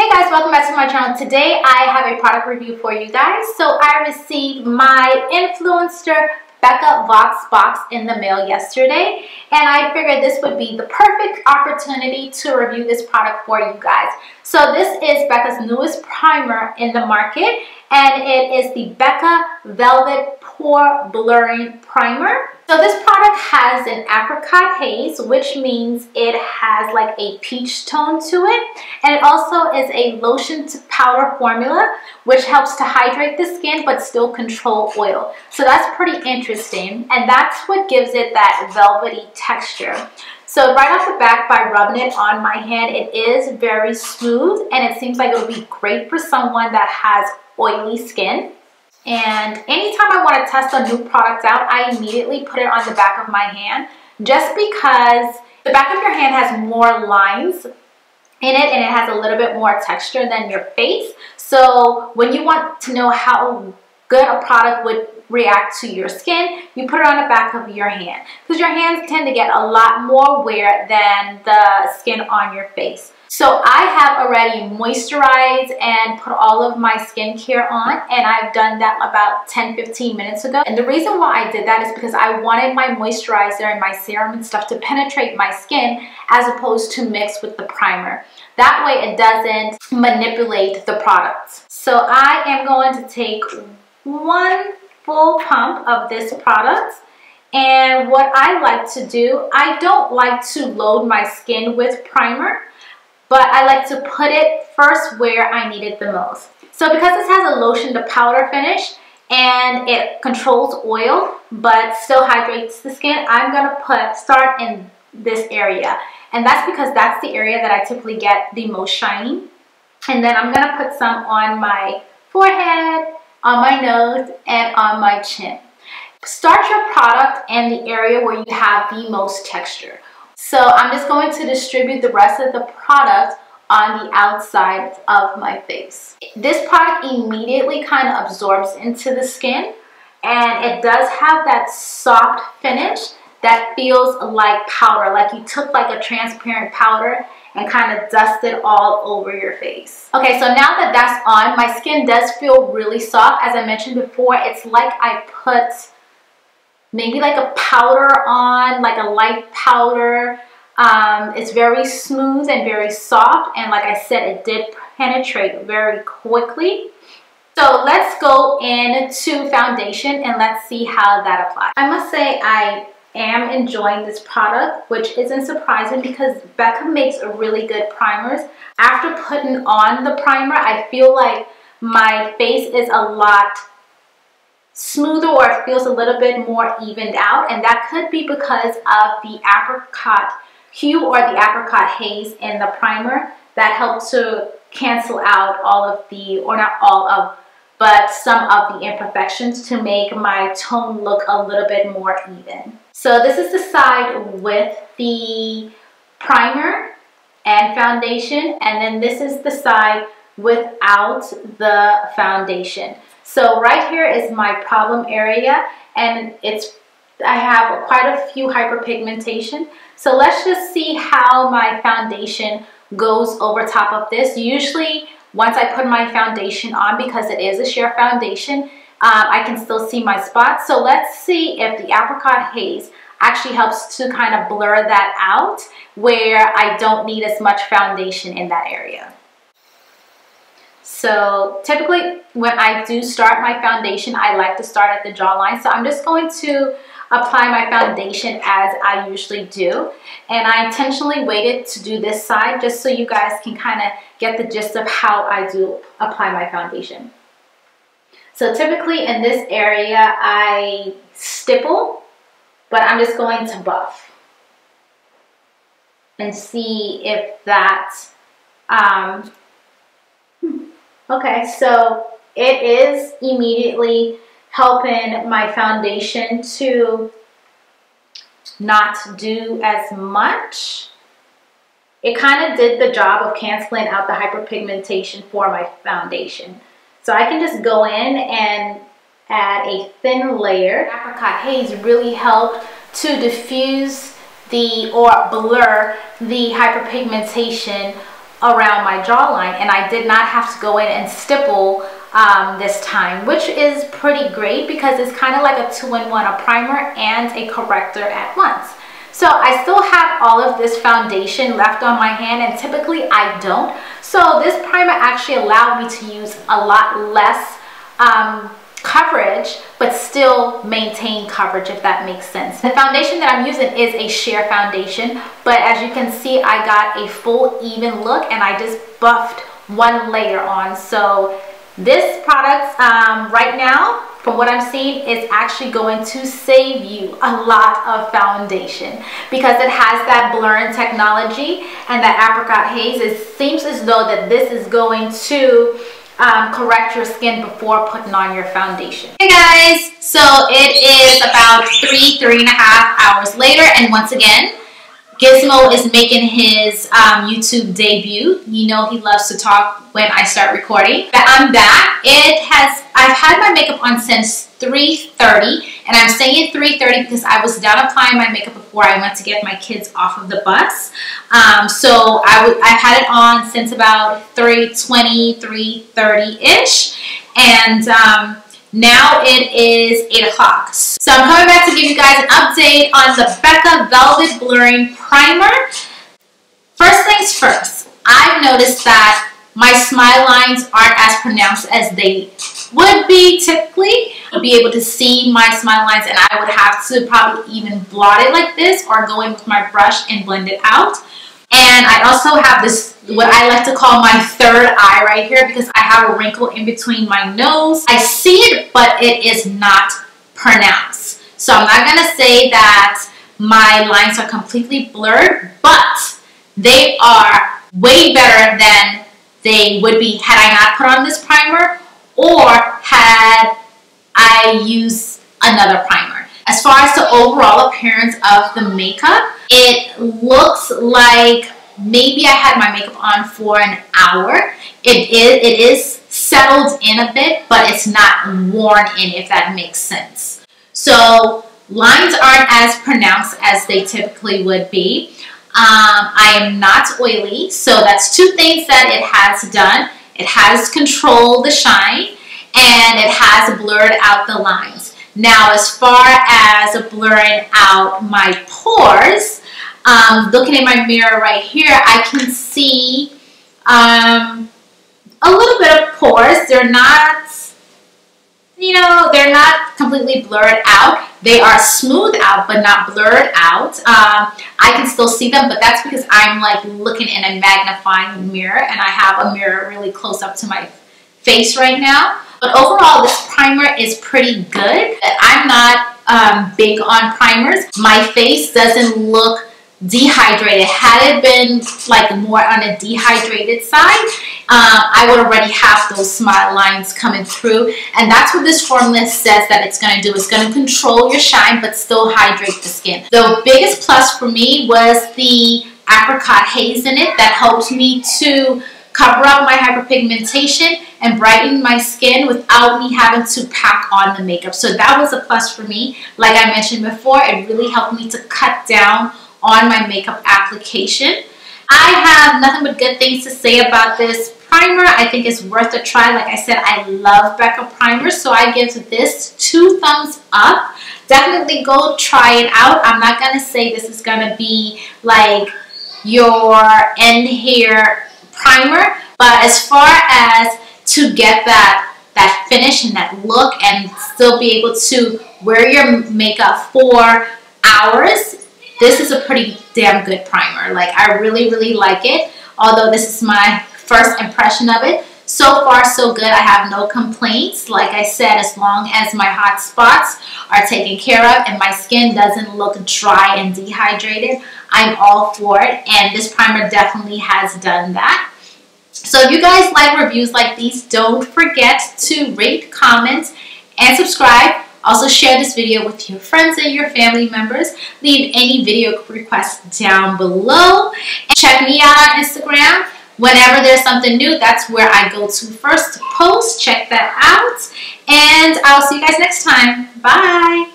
Hey guys, welcome back to my channel. Today I have a product review for you guys. So I received my influencer Becca Vox box in the mail yesterday, and I figured this would be the perfect opportunity to review this product for you guys. So this is Becca's newest primer in the market, and it is the Becca Velvet Pore Blurring Primer. So this product has an apricot haze, which means it has like a peach tone to it. And it also is a lotion to powder formula, which helps to hydrate the skin but still control oil. So that's pretty interesting. And that's what gives it that velvety texture. So right off the bat, by rubbing it on my hand, it is very smooth. And it seems like it would be great for someone that has oily skin. And anytime I want to test a new product out, I immediately put it on the back of my hand, just because the back of your hand has more lines in it and it has a little bit more texture than your face. So when you want to know how good a product would react to your skin, you put it on the back of your hand, because your hands tend to get a lot more wear than the skin on your face. So I have already moisturized and put all of my skincare on, and I've done that about 10-15 minutes ago. And the reason why I did that is because I wanted my moisturizer and my serum and stuff to penetrate my skin as opposed to mix with the primer. That way it doesn't manipulate the product. So I am going to take one full pump of this product. And what I like to do, I don't like to load my skin with primer, but I like to put it first where I need it the most. So because this has a lotion to powder finish and it controls oil but still hydrates the skin, I'm gonna start in this area. And that's because that's the area that I typically get the most shiny. And then I'm gonna put some on my forehead, on my nose, and on my chin. Start your product in the area where you have the most texture. So I'm just going to distribute the rest of the product on the outside of my face. This product immediately kind of absorbs into the skin, and it does have that soft finish that feels like powder, like you took like a transparent powder and kind of dusted all over your face. Okay, so now that that's on, my skin does feel really soft. As I mentioned before, it's like I put maybe like a powder on, like a light powder. It's very smooth and very soft, and like I said, it did penetrate very quickly. So let's go into foundation and let's see how that applies. I must say I am enjoying this product, which isn't surprising because Becca makes really good primers. After putting on the primer, I feel like my face is a lot smoother, or it feels a little bit more evened out, and that could be because of the apricot hue or the apricot haze in the primer that helps to cancel out all of the, or not all of, but some of the imperfections to make my tone look a little bit more even. So this is the side with the primer and foundation, and then this is the side without the foundation. So right here is my problem area, and I have quite a few hyperpigmentation. So let's just see how my foundation goes over top of this. Usually once I put my foundation on, because it is a sheer foundation, I can still see my spots. So let's see if the apricot haze actually helps to kind of blur that out, where I don't need as much foundation in that area. So typically when I do start my foundation, I like to start at the jawline. So I'm just going to apply my foundation as I usually do. And I intentionally waited to do this side just so you guys can kind of get the gist of how I do apply my foundation. So typically in this area, I stipple, but I'm just going to buff and see if that, okay, so it is immediately helping my foundation to not do as much. It kind of did the job of canceling out the hyperpigmentation for my foundation. So I can just go in and add a thin layer. Apricot haze really helped to diffuse or blur the hyperpigmentation around my jawline, and I did not have to go in and stipple this time, which is pretty great because it's kind of like a two-in-one, a primer and a corrector at once. So I still have all of this foundation left on my hand, and typically I don't. So this primer actually allowed me to use a lot less coverage, but still maintain coverage, if that makes sense. The foundation that I'm using is a sheer foundation, but as you can see, I got a full even look, and I just buffed one layer on. So this product right now, from what I'm seeing, is actually going to save you a lot of foundation because it has that blurring technology and that apricot haze. It seems as though that this is going to correct your skin before putting on your foundation. Hey guys, so it is about 3.5 hours later, and once again, Gizmo is making his YouTube debut. You know he loves to talk when I start recording. But I'm back. I've had my makeup on since 3:30, and I'm saying 3:30 because I was done applying my makeup before I went to get my kids off of the bus. So I've had it on since about 3:20, 3:30-ish, and now it is 8 o'clock. So I'm coming back to give you guys an update on the Becca Velvet Blurring Primer. First things first, I've noticed that my smile lines aren't as pronounced as they would be typically. I'd be able to see my smile lines, and I would have to probably even blot it like this or go in with my brush and blend it out. And I also have this, what I like to call my third eye right here, because I have a wrinkle in between my nose. I see it, but it is not pronounced. So I'm not going to say that my lines are completely blurred, but they are way better than they would be had I not put on this primer or had I used another primer. As far as the overall appearance of the makeup, it looks like maybe I had my makeup on for an hour. It is settled in a bit, but it's not worn in, if that makes sense. So lines aren't as pronounced as they typically would be. I am not oily, so that's two things that it has done. It has controlled the shine, and it has blurred out the lines. Now, as far as blurring out my pores, looking in my mirror right here, I can see a little bit of pores. They're not, you know, they're not completely blurred out. They are smoothed out, but not blurred out. I can still see them, but that's because I'm like looking in a magnifying mirror, and I have a mirror really close up to my face right now. But overall, this primer is pretty good. I'm not big on primers. My face doesn't look dehydrated. Had it been like more on a dehydrated side, I would already have those smile lines coming through, and that's what this formula says that it's going to do. It's going to control your shine but still hydrate the skin. The biggest plus for me was the apricot haze in it that helped me to cover up my hyperpigmentation and brighten my skin without me having to pack on the makeup. So that was a plus for me. Like I mentioned before, it really helped me to cut down on my makeup application. I have nothing but good things to say about this primer. I think it's worth a try. Like I said, I love Becca primers, so I give this 2 thumbs up. Definitely go try it out. I'm not going to say this is going to be like your end hair primer, but as far as to get that finish and that look and still be able to wear your makeup for hours, this is a pretty damn good primer. Like, I really, really like it. Although this is my first impression of it, so far so good. I have no complaints. Like I said, as long as my hot spots are taken care of and my skin doesn't look dry and dehydrated, I'm all for it. And this primer definitely has done that. So if you guys like reviews like these, don't forget to rate, comment, and subscribe. Also share this video with your friends and your family members. Leave any video requests down below. And check me out on Instagram. Whenever there's something new, that's where I go to first to post. Check that out. And I'll see you guys next time. Bye.